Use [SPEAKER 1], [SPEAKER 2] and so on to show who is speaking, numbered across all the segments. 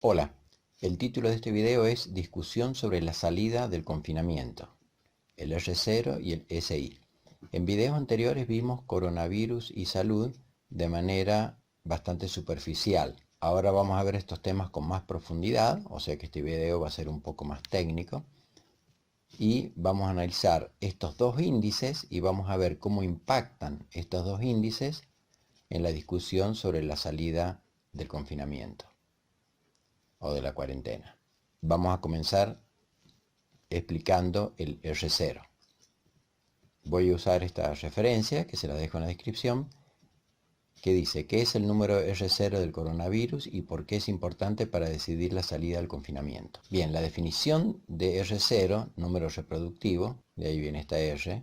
[SPEAKER 1] Hola, el título de este video es Discusión sobre la salida del confinamiento, el R0 y el SI. En videos anteriores vimos coronavirus y salud de manera bastante superficial. Ahora vamos a ver estos temas con más profundidad, o sea que este video va a ser un poco más técnico. Y vamos a analizar estos dos índices y vamos a ver cómo impactan estos dos índices en la discusión sobre la salida del confinamiento o de la cuarentena. Vamos a comenzar explicando el R0. Voy a usar esta referencia, que se la dejo en la descripción, que dice qué es el número R0 del coronavirus y por qué es importante para decidir la salida del confinamiento. Bien, la definición de R0, número reproductivo, de ahí viene esta R,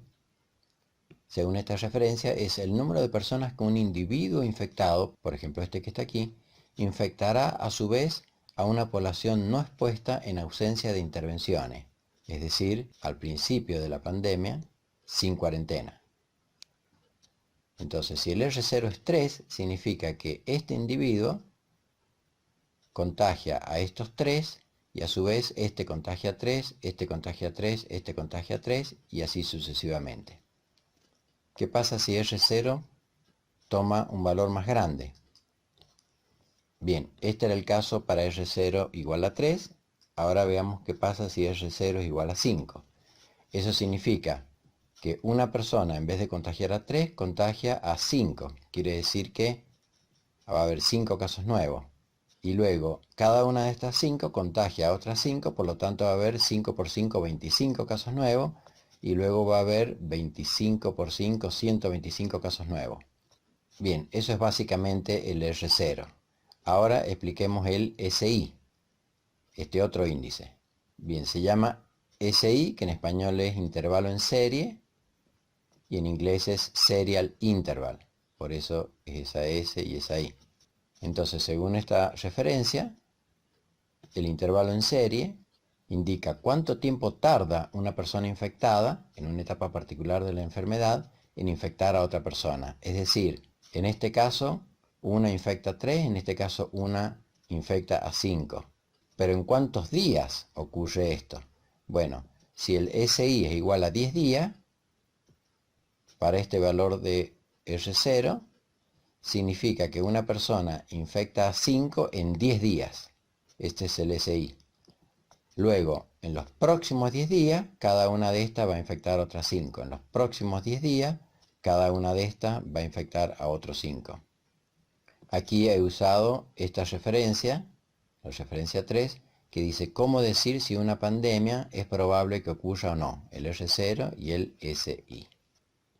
[SPEAKER 1] según esta referencia, es el número de personas que un individuo infectado, por ejemplo este que está aquí, infectará a su vez a una población no expuesta en ausencia de intervenciones, es decir, al principio de la pandemia, sin cuarentena. Entonces, si el R0 es 3, significa que este individuo contagia a estos 3 y a su vez este contagia a 3, este contagia a 3, este contagia a 3 y así sucesivamente. ¿Qué pasa si R0 toma un valor más grande? Bien, este era el caso para R0 igual a 3. Ahora veamos qué pasa si R0 es igual a 5. Eso significa que una persona, en vez de contagiar a 3, contagia a 5. Quiere decir que va a haber 5 casos nuevos. Y luego, cada una de estas 5 contagia a otras 5, por lo tanto va a haber 5 por 5, 25 casos nuevos. Y luego va a haber 25 por 5, 125 casos nuevos. Bien, eso es básicamente el R0. Ahora expliquemos el SI, este otro índice. Bien, se llama SI, que en español es intervalo en serie, y en inglés es serial interval. Por eso es esa S y esa I. Entonces, según esta referencia, el intervalo en serie indica cuánto tiempo tarda una persona infectada, en una etapa particular de la enfermedad, en infectar a otra persona. Es decir, en este caso, una infecta a 3, en este caso una infecta a 5. Pero ¿en cuántos días ocurre esto? Bueno, si el SI es igual a 10 días, para este valor de R0, significa que una persona infecta a 5 en 10 días. Este es el SI. Luego, en los próximos 10 días, cada una de estas va a infectar a otras 5. En los próximos 10 días, cada una de estas va a infectar a otros 5. Aquí he usado esta referencia, la referencia 3, que dice cómo decir si una pandemia es probable que ocurra o no, el R0 y el SI.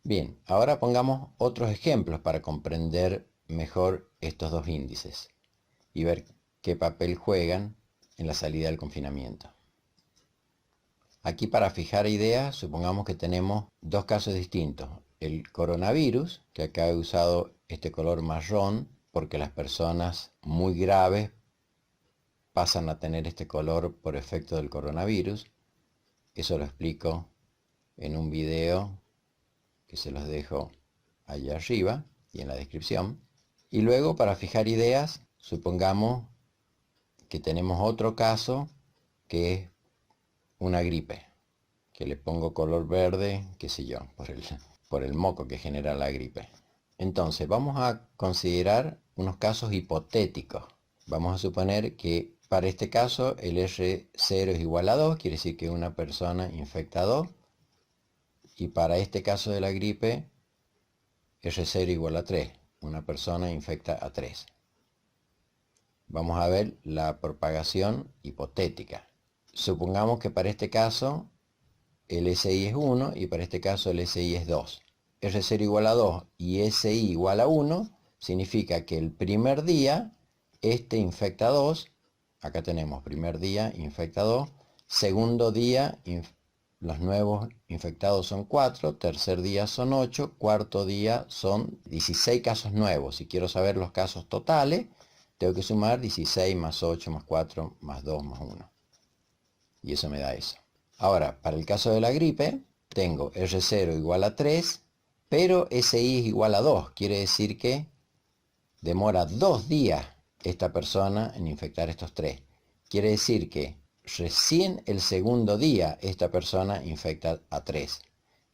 [SPEAKER 1] Bien, ahora pongamos otros ejemplos para comprender mejor estos dos índices y ver qué papel juegan en la salida del confinamiento. Aquí, para fijar ideas, supongamos que tenemos dos casos distintos. El coronavirus, que acá he usado este color marrón porque las personas muy graves pasan a tener este color por efecto del coronavirus. Eso lo explico en un video que se los dejo allá arriba y en la descripción. Y luego, para fijar ideas, supongamos que tenemos otro caso que es una gripe, que le pongo color verde, qué sé yo, por el moco que genera la gripe. Entonces, vamos a considerar unos casos hipotéticos. Vamos a suponer que para este caso el R0 es igual a 2, quiere decir que una persona infecta a 2. Y para este caso de la gripe, R0 igual a 3. Una persona infecta a 3. Vamos a ver la propagación hipotética. Supongamos que para este caso el SI es 1 y para este caso el SI es 2. R0 igual a 2 y SI igual a 1 significa que el primer día este infecta a 2. Acá tenemos primer día infecta a 2. Segundo día los nuevos infectados son 4, tercer día son 8, cuarto día son 16 casos nuevos. Si quiero saber los casos totales, tengo que sumar 16 más 8 más 4 más 2 más 1. Y eso me da eso. Ahora, para el caso de la gripe, tengo R0 igual a 3, pero SI es igual a 2. Quiere decir que demora 2 días esta persona en infectar estos 3. Quiere decir que recién el segundo día esta persona infecta a 3.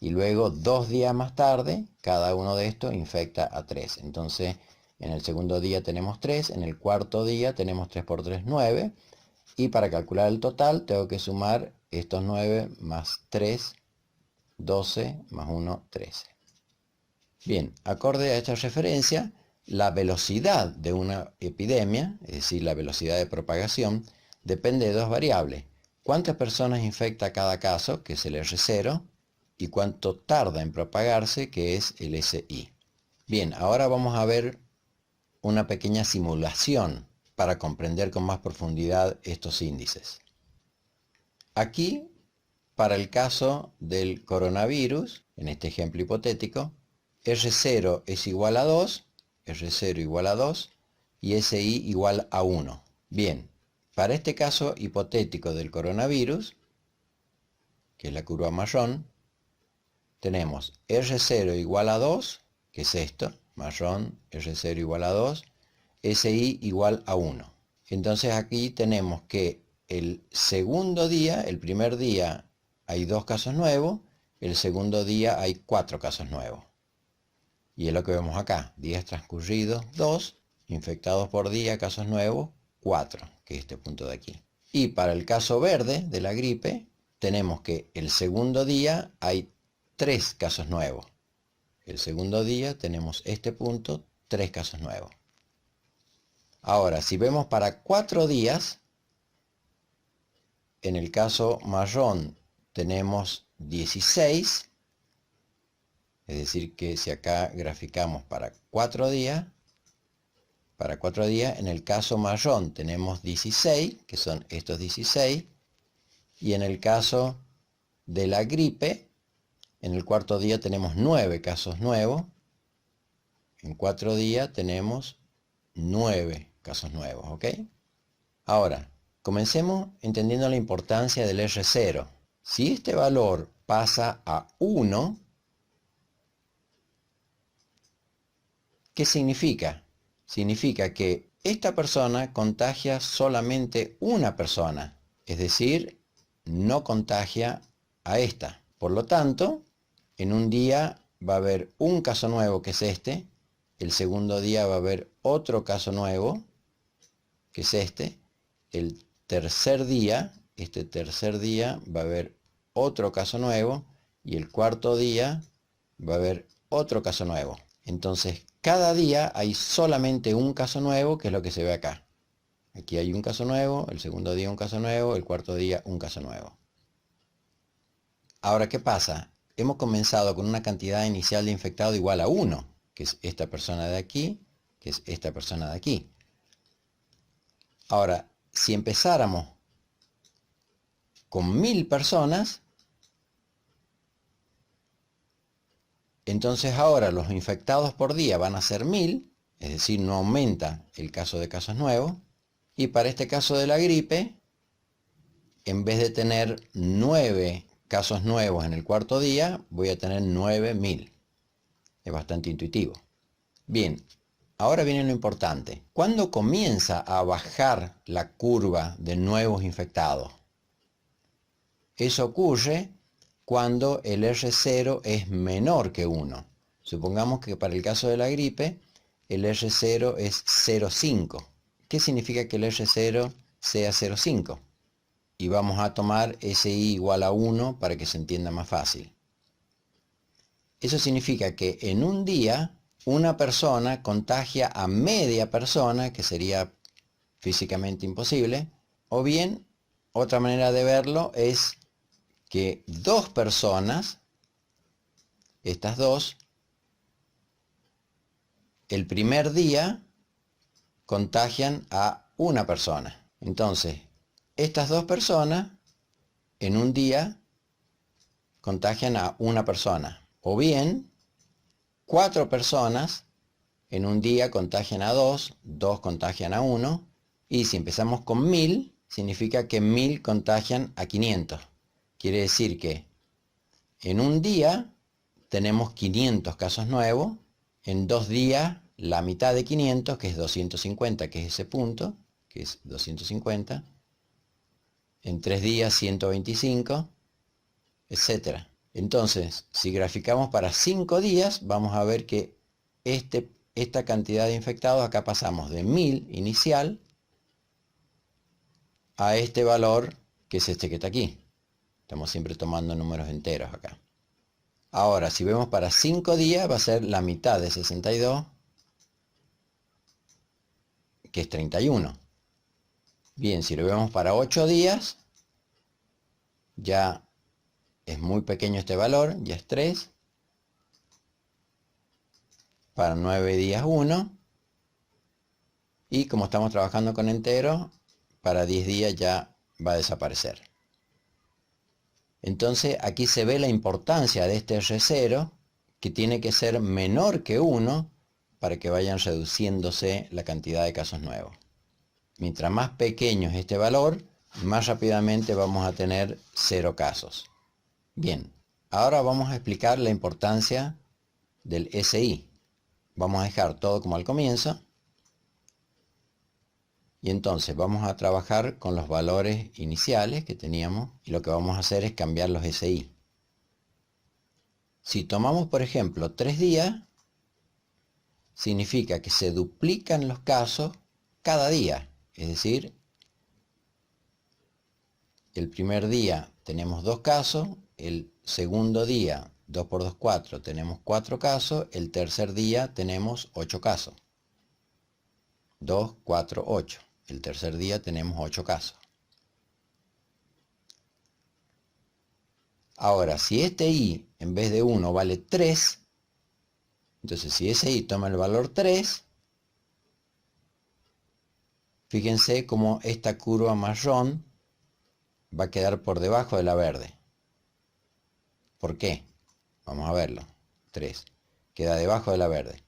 [SPEAKER 1] Y luego 2 días más tarde, cada uno de estos infecta a 3. Entonces, en el segundo día tenemos 3, en el cuarto día tenemos 3 por 3, 9. Y para calcular el total tengo que sumar estos 9 más 3, 12, más 1, 13. Bien, acorde a esta referencia, la velocidad de una epidemia, es decir, la velocidad de propagación, depende de dos variables. ¿Cuántas personas infecta cada caso, que es el R0, y cuánto tarda en propagarse, que es el SI? Bien, ahora vamos a ver una pequeña simulación para comprender con más profundidad estos índices. Aquí, para el caso del coronavirus, en este ejemplo hipotético, R0 es igual a 2, R0 igual a 2 y SI igual a 1. Bien, para este caso hipotético del coronavirus, que es la curva marrón, tenemos R0 igual a 2, que es esto, marrón, R0 igual a 2, SI igual a 1. Entonces aquí tenemos que el segundo día, el primer día hay 2 casos nuevos, el segundo día hay 4 casos nuevos. Y es lo que vemos acá, días transcurridos 2, infectados por día, casos nuevos 4, que es este punto de aquí. Y para el caso verde de la gripe, tenemos que el segundo día hay 3 casos nuevos. El segundo día tenemos este punto, 3 casos nuevos. Ahora, si vemos para 4 días, en el caso marrón tenemos 16, es decir que si acá graficamos para 4 días, en el caso marrón tenemos 16, que son estos 16, y en el caso de la gripe, en el cuarto día tenemos 9 casos nuevos, en 4 días tenemos 9 casos nuevos, ¿ok? Ahora, comencemos entendiendo la importancia del R0. Si este valor pasa a 1, ¿qué significa? Significa que esta persona contagia solamente una persona, es decir, no contagia a esta. Por lo tanto, en un día va a haber un caso nuevo, que es este, el segundo día va a haber otro caso nuevo, que es este, el tercer día, este tercer día va a haber otro caso nuevo, y el cuarto día va a haber otro caso nuevo. Entonces, cada día hay solamente un caso nuevo, que es lo que se ve acá. Aquí hay un caso nuevo, el segundo día un caso nuevo, el cuarto día un caso nuevo. Ahora, ¿qué pasa? Hemos comenzado con una cantidad inicial de infectados igual a 1, que es esta persona de aquí, que es esta persona de aquí. Ahora, si empezáramos con 1000 personas, entonces ahora los infectados por día van a ser 1000, es decir, no aumenta el caso de casos nuevos. Y para este caso de la gripe, en vez de tener 9 casos nuevos en el cuarto día, voy a tener 9000. Es bastante intuitivo. Bien, ahora viene lo importante. ¿Cuándo comienza a bajar la curva de nuevos infectados? Eso ocurre cuando el R0 es menor que 1. Supongamos que para el caso de la gripe, el R0 es 0,5. ¿Qué significa que el R0 sea 0,5? Y vamos a tomar SI igual a 1 para que se entienda más fácil. Eso significa que en un día una persona contagia a media persona, que sería físicamente imposible, o bien otra manera de verlo es que 2 personas, estas dos, el primer día contagian a una persona. Entonces, estas 2 personas en un día contagian a una persona. O bien, 4 personas en un día contagian a 2, 2 contagian a 1, y si empezamos con 1000, significa que 1000 contagian a 500. Quiere decir que en un día tenemos 500 casos nuevos, en 2 días la mitad de 500, que es 250, que es ese punto, que es 250, en 3 días 125, etc. Entonces, si graficamos para 5 días, vamos a ver que esta cantidad de infectados, acá pasamos de 1000 inicial a este valor, que es este que está aquí. Estamos siempre tomando números enteros acá. Ahora, si vemos para 5 días, va a ser la mitad de 62, que es 31. Bien, si lo vemos para 8 días, ya es muy pequeño este valor, ya es 3. Para 9 días 1. Y como estamos trabajando con enteros, para 10 días ya va a desaparecer. Entonces aquí se ve la importancia de este R0, que tiene que ser menor que 1 para que vayan reduciéndose la cantidad de casos nuevos. Mientras más pequeño es este valor, más rápidamente vamos a tener 0 casos. Bien, ahora vamos a explicar la importancia del SI. Vamos a dejar todo como al comienzo. Y entonces vamos a trabajar con los valores iniciales que teníamos y lo que vamos a hacer es cambiar los SI. Si tomamos por ejemplo 3 días, significa que se duplican los casos cada día. Es decir, el primer día tenemos 2 casos, el segundo día 2 por 2, 4, tenemos 4 casos, el tercer día tenemos 8 casos. 2, 4, 8. El tercer día tenemos 8 casos. Ahora, si este i en vez de 1 vale 3, entonces si ese i toma el valor 3, fíjense cómo esta curva marrón va a quedar por debajo de la verde. ¿Por qué? Vamos a verlo. 3. Queda debajo de la verde.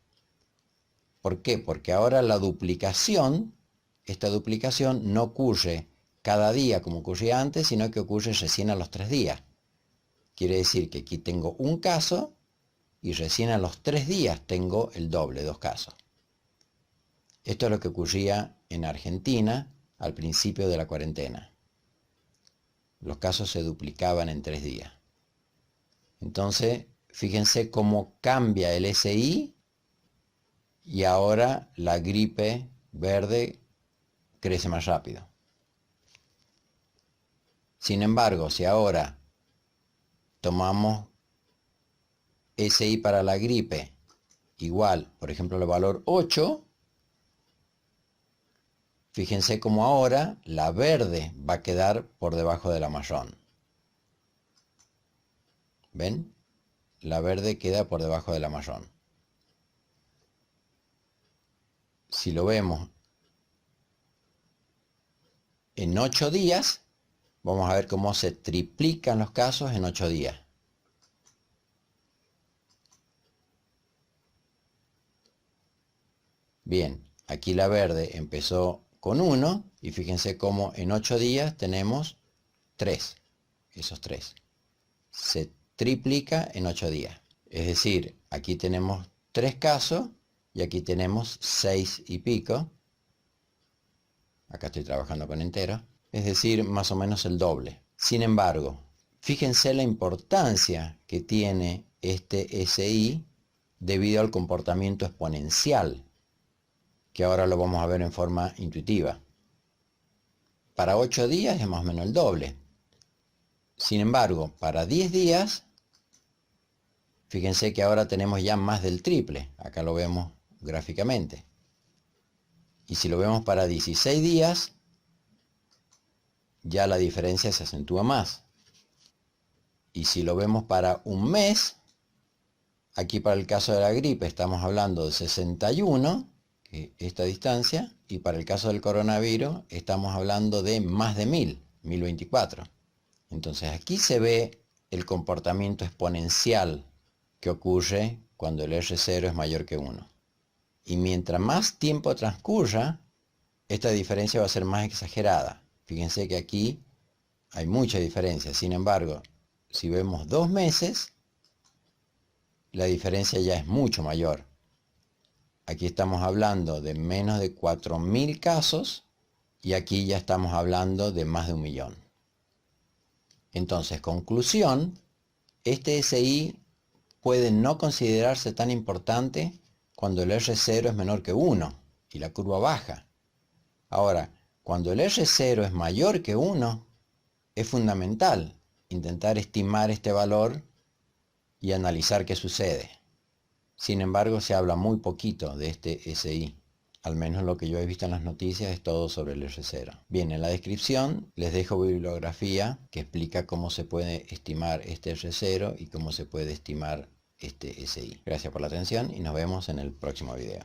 [SPEAKER 1] ¿Por qué? Porque ahora la duplicación, esta duplicación no ocurre cada día como ocurría antes, sino que ocurre recién a los 3 días. Quiere decir que aquí tengo un caso y recién a los 3 días tengo el doble, 2 casos. Esto es lo que ocurría en Argentina al principio de la cuarentena. Los casos se duplicaban en 3 días. Entonces, fíjense cómo cambia el SI y ahora la gripe verde crece más rápido. Sin embargo, si ahora tomamos SI para la gripe igual, por ejemplo, el valor 8, fíjense cómo ahora la verde va a quedar por debajo de la marrón. ¿Ven? La verde queda por debajo de la marrón. Si lo vemos en 8 días, vamos a ver cómo se triplican los casos en 8 días. Bien, aquí la verde empezó con 1 y fíjense cómo en 8 días tenemos 3. Esos 3. Se triplica en 8 días. Es decir, aquí tenemos 3 casos y aquí tenemos 6 y pico. Acá estoy trabajando con enteros. Es decir, más o menos el doble. Sin embargo, fíjense la importancia que tiene este SI debido al comportamiento exponencial, que ahora lo vamos a ver en forma intuitiva. Para 8 días es más o menos el doble. Sin embargo, para 10 días, fíjense que ahora tenemos ya más del triple. Acá lo vemos gráficamente. Y si lo vemos para 16 días, ya la diferencia se acentúa más. Y si lo vemos para un mes, aquí para el caso de la gripe estamos hablando de 61, que esta distancia, y para el caso del coronavirus estamos hablando de más de 1024. Entonces aquí se ve el comportamiento exponencial que ocurre cuando el R0 es mayor que 1. Y mientras más tiempo transcurra, esta diferencia va a ser más exagerada. Fíjense que aquí hay mucha diferencia. Sin embargo, si vemos 2 meses, la diferencia ya es mucho mayor. Aquí estamos hablando de menos de 4000 casos y aquí ya estamos hablando de más de 1 millón. Entonces, conclusión, este SI puede no considerarse tan importante cuando el R0 es menor que 1 y la curva baja. Ahora, cuando el R0 es mayor que 1, es fundamental intentar estimar este valor y analizar qué sucede. Sin embargo, se habla muy poquito de este SI. Al menos lo que yo he visto en las noticias es todo sobre el R0. Bien, en la descripción les dejo bibliografía que explica cómo se puede estimar este R0 y cómo se puede estimar este SI. Gracias por la atención y nos vemos en el próximo video.